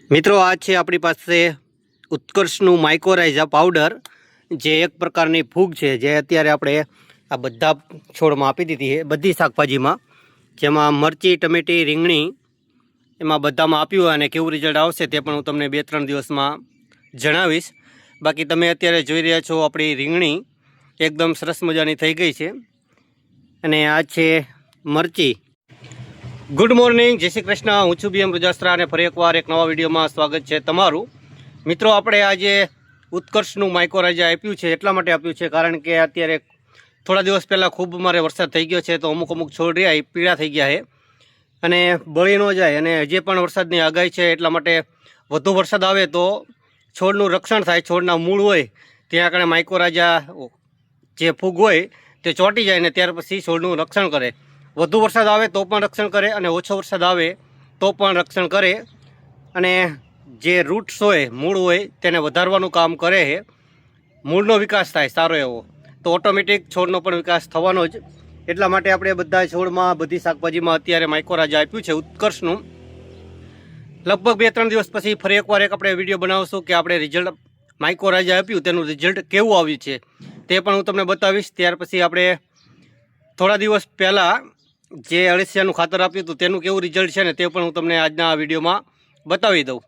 મિત્રો આ છે આપણી પાસે ઉત્કર્ષનું માઇકોરાઇઝા પાવડર, જે એક પ્રકારની ફૂગ છે જે અત્યારે આપણે આ બધા છોડમાં આપી દીધી છે, બધી શાકભાજીમાં, જેમાં મરચી, ટમેટી, રીંગણી, એમાં બધામાં આપ્યું. અને કેવું રિઝલ્ટ આવશે તે પણ હું તમને 2-3 દિવસમાં જણાવીશ. બાકી તમે અત્યારે જોઈ રહ્યા છો આપણી રીંગણી એકદમ સરસ મજાની થઈ ગઈ છે. અને આ છે મરચી. ગુડ મોર્નિંગ, જય શ્રી કૃષ્ણ. હું છું BM રુજાસ્ત્રા અને ફરી એકવાર એક નવા વિડીયોમાં સ્વાગત છે તમારું. મિત્રો, આપણે આજે ઉત્કર્ષનું માઇકોરાઇઝા આપ્યું છે, એટલા માટે આપ્યું છે કારણ કે અત્યારે થોડા દિવસ પહેલાં ખૂબ મારે વરસાદ થઈ ગયો છે, તો અમુક છોડ રહ્યા એ પીળા થઈ ગયા છે અને બળી ન જાય. અને હજી પણ વરસાદની આગાહી છે, એટલા માટે વધુ વરસાદ આવે તો છોડનું રક્ષણ થાય. છોડના મૂળ હોય ત્યાં આગળ માઇકોરાઇઝા જે ફૂગ હોય તે ચોંટી જાય ને ત્યાર પછી છોડનું રક્ષણ કરે. વધુ વરસાદ આવે તો પણ રક્ષણ કરે અને ઓછો વરસાદ આવે તો પણ રક્ષણ કરે. અને જે રૂટ્સ હોય, મૂળ હોય, તેને વધારવાનું કામ કરે છે. મૂળનો વિકાસ થાય સારો એવો, તો ઓટોમેટિક છોડનો પણ વિકાસ થવાનો જ. એટલા માટે આપણે બધા છોડમાં, બધી શાકભાજીમાં અત્યારે માઇકોરાઇઝા આપ્યું છે ઉત્કર્ષનું. લગભગ 2-3 દિવસ પછી ફરી એકવાર આપણે વિડીયો બનાવશું કે આપણે રિઝલ્ટ માઇકોરાઇઝા આપ્યું તેનું રિઝલ્ટ કેવું આવ્યું છે તે પણ હું તમને બતાવીશ. ત્યાર પછી આપણે થોડા દિવસ પહેલાં જે અળસિયાનું ખાતર આપ્યું હતું તેનું કેવું રિઝલ્ટ છે ને તે પણ હું તમને આજના વિડીયોમાં બતાવી દઉં.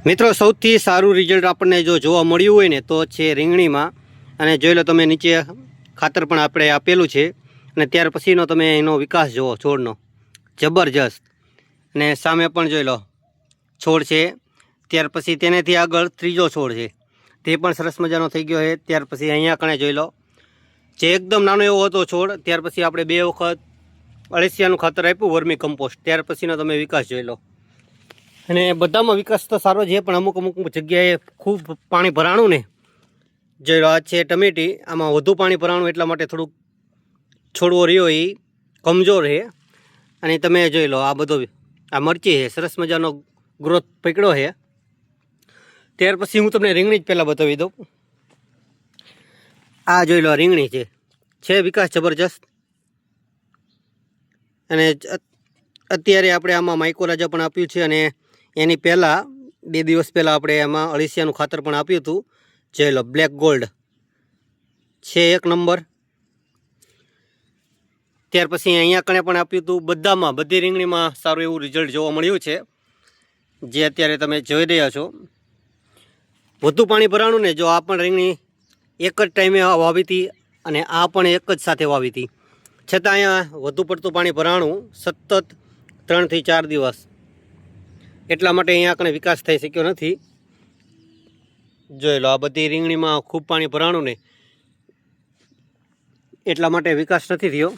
મિત્રો, સૌથી સારું રિઝલ્ટ આપણને જો જોવા મળ્યું હોય ને તો છે રીંગણીમાં. અને જોઈ લો તમે, નીચે ખાતર પણ આપણે આપેલું છે અને ત્યાર પછીનો તમે એનો વિકાસ જુઓ છોડનો, જબરજસ્ત. અને સામે પણ જોઈ લો છોડ છે. ત્યાર પછી તેનાથી આગળ ત્રીજો છોડ છે, તે પણ સરસ મજાનો થઈ ગયો છે. ત્યાર પછી અહીંયા કણે જોઈ લો, જે એકદમ નાનો એવો હતો છોડ, ત્યાર પછી આપણે 2 વખત અળસિયાનું ખાતર આપ્યું, વર્મી કમ્પોસ્ટ, ત્યાર પછીનો તમે વિકાસ જોઈ લો. અને બધામાં વિકાસ તો સારો છે, પણ અમુક જગ્યાએ ખૂબ પાણી ભરાણું ને. જોઈ લો, આ છે ટમેટી, આમાં વધુ પાણી ભરાણું એટલા માટે થોડુંક છોડવો રહ્યો એ કમજોર છે. અને તમે જોઈ લો, આ બધો આ મરચી છે, સરસ મજાનો ગ્રોથ પકડ્યો છે. ત્યાર પછી હું તમને રીંગણી જ પહેલાં બતાવી દઉં. આ જોઈ લો, રીંગણી છે વિકાસ જબરજસ્ત. અને અત્યારે આપણે આમાં માઇકોરાઇઝા પણ આપ્યું છે. અને એની પહેલાં 2 દિવસ પહેલાં આપણે એમાં અળસિયાનું ખાતર પણ આપ્યું હતું. જોઈ લો, બ્લેક ગોલ્ડ છે 1 નંબર. ત્યાર પછી અહીંયા કણે પણ આપ્યું હતું. બધામાં, બધી રીંગણીમાં સારું એવું રિઝલ્ટ જોવા મળ્યું છે, જે અત્યારે તમે જોઈ રહ્યા છો. વધુ પાણી ભરાણું ને, જો આ પણ રીંગણી એક જ ટાઈમે વાવી હતી અને આ પણ એક જ સાથે વાવી હતી, છતાં અહીંયા વધુ પડતું પાણી ભરાણું સતત 3 થી 4 દિવસ, એટલા માટે અહીંયા કણે વિકાસ થઈ શક્યો નથી. જોઈ લો, આ બધી રીંગણીમાં ખૂબ પાણી ભરાણું ને એટલા માટે વિકાસ નથી થયો.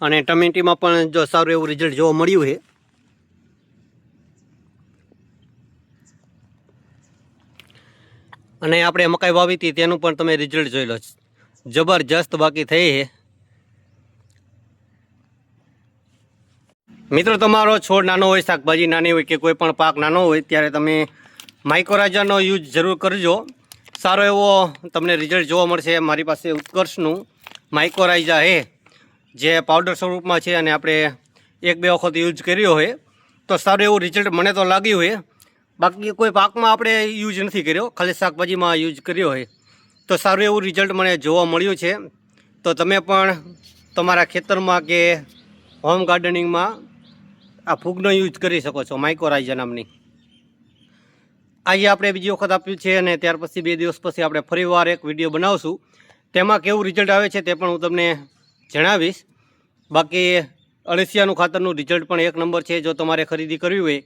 અને ટમેટીમાં પણ જો સારું એવું રિઝલ્ટ જોવા મળ્યું છે. અને આપણે મકાઈ વાવી હતી તેનું પણ તમે રિઝલ્ટ જોઈ લો, જબરજસ્ત બાકી થઈ છે. મિત્રો, તમારો છોડ નાનો હોય, શાકભાજી નાની હોય કે કોઈ પણ પાક નાનો હોય, ત્યારે તમે માઇકોરાઇઝાનો યુઝ જરૂર કરજો. સારો એવો તમને રિઝલ્ટ જોવા મળશે. મારી પાસે ઉત્કર્ષનું માઇકોરાઇઝા છે, જે પાવડર સ્વરૂપમાં છે. અને આપણે 1-2 વખત યુઝ કર્યો હોય તો સારું એવું રિઝલ્ટ મને તો લાગ્યું હોય. બાકી કોઈ પાકમાં આપણે યુઝ નથી કર્યો, ખાલી શાકભાજીમાં યુઝ કર્યો હોય તો સારું એવું રિઝલ્ટ મને જોવા મળ્યું છે. તો તમે પણ તમારા ખેતરમાં કે હોમ ગાર્ડનિંગમાં આ ફૂગનો યુઝ કરી શકો છો, માઇકોરાઇઝા નામની. આજે આપણે બીજી વખત આપ્યું છે અને ત્યાર પછી 2 દિવસ પછી આપણે ફરીવાર એક વિડીયો બનાવશું. તેમાં કેવું રિઝલ્ટ આવે છે તે પણ હું તમને જણાવીશ. બાકી અળસિયાનું ખાતરનું રિઝલ્ટ પણ 1 નંબર છે. જો તમારે ખરીદી કરવી હોય,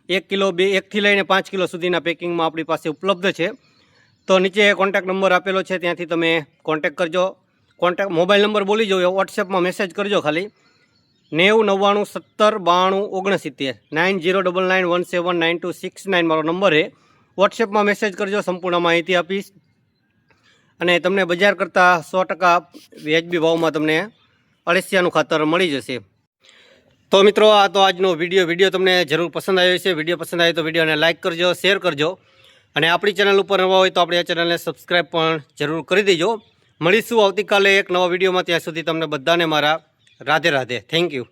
1 કિલો, 1 થી લઈને 5 કિલો સુધીના પેકિંગમાં આપણી પાસે ઉપલબ્ધ છે. તો નીચે કોન્ટેક્ટ નંબર આપેલો છે, ત્યાંથી તમે કોન્ટેક્ટ કરજો. મોબાઈલ નંબર બોલી જાઓ, વોટ્સએપમાં મેસેજ કરજો ખાલી 90 99 70 92 69 9099179269 મારો નંબર છે. વોટ્સએપમાં મેસેજ કરજો, સંપૂર્ણ માહિતી આપીશ. અને તમને બજાર કરતાં 100% વ્યાજબી ભાવમાં તમને અળસિયાનું ખાતર મળી જશે. તો મિત્રો, આ તો આજનો વિડીયો તમને જરૂર પસંદ આવ્યો છે. વિડીયો પસંદ આવ્યો તો વિડીયોને લાઇક કરજો, શેર કરજો. અને આપણી ચેનલ ઉપર નવા હોય તો આપણી આ ચેનલને સબસ્ક્રાઈબ પણ જરૂર કરી દેજો. મળીશું આવતીકાલે એક નવા વિડીયોમાં. ત્યાં સુધી તમને બધાને મારા રાધે રાધે. Thank you.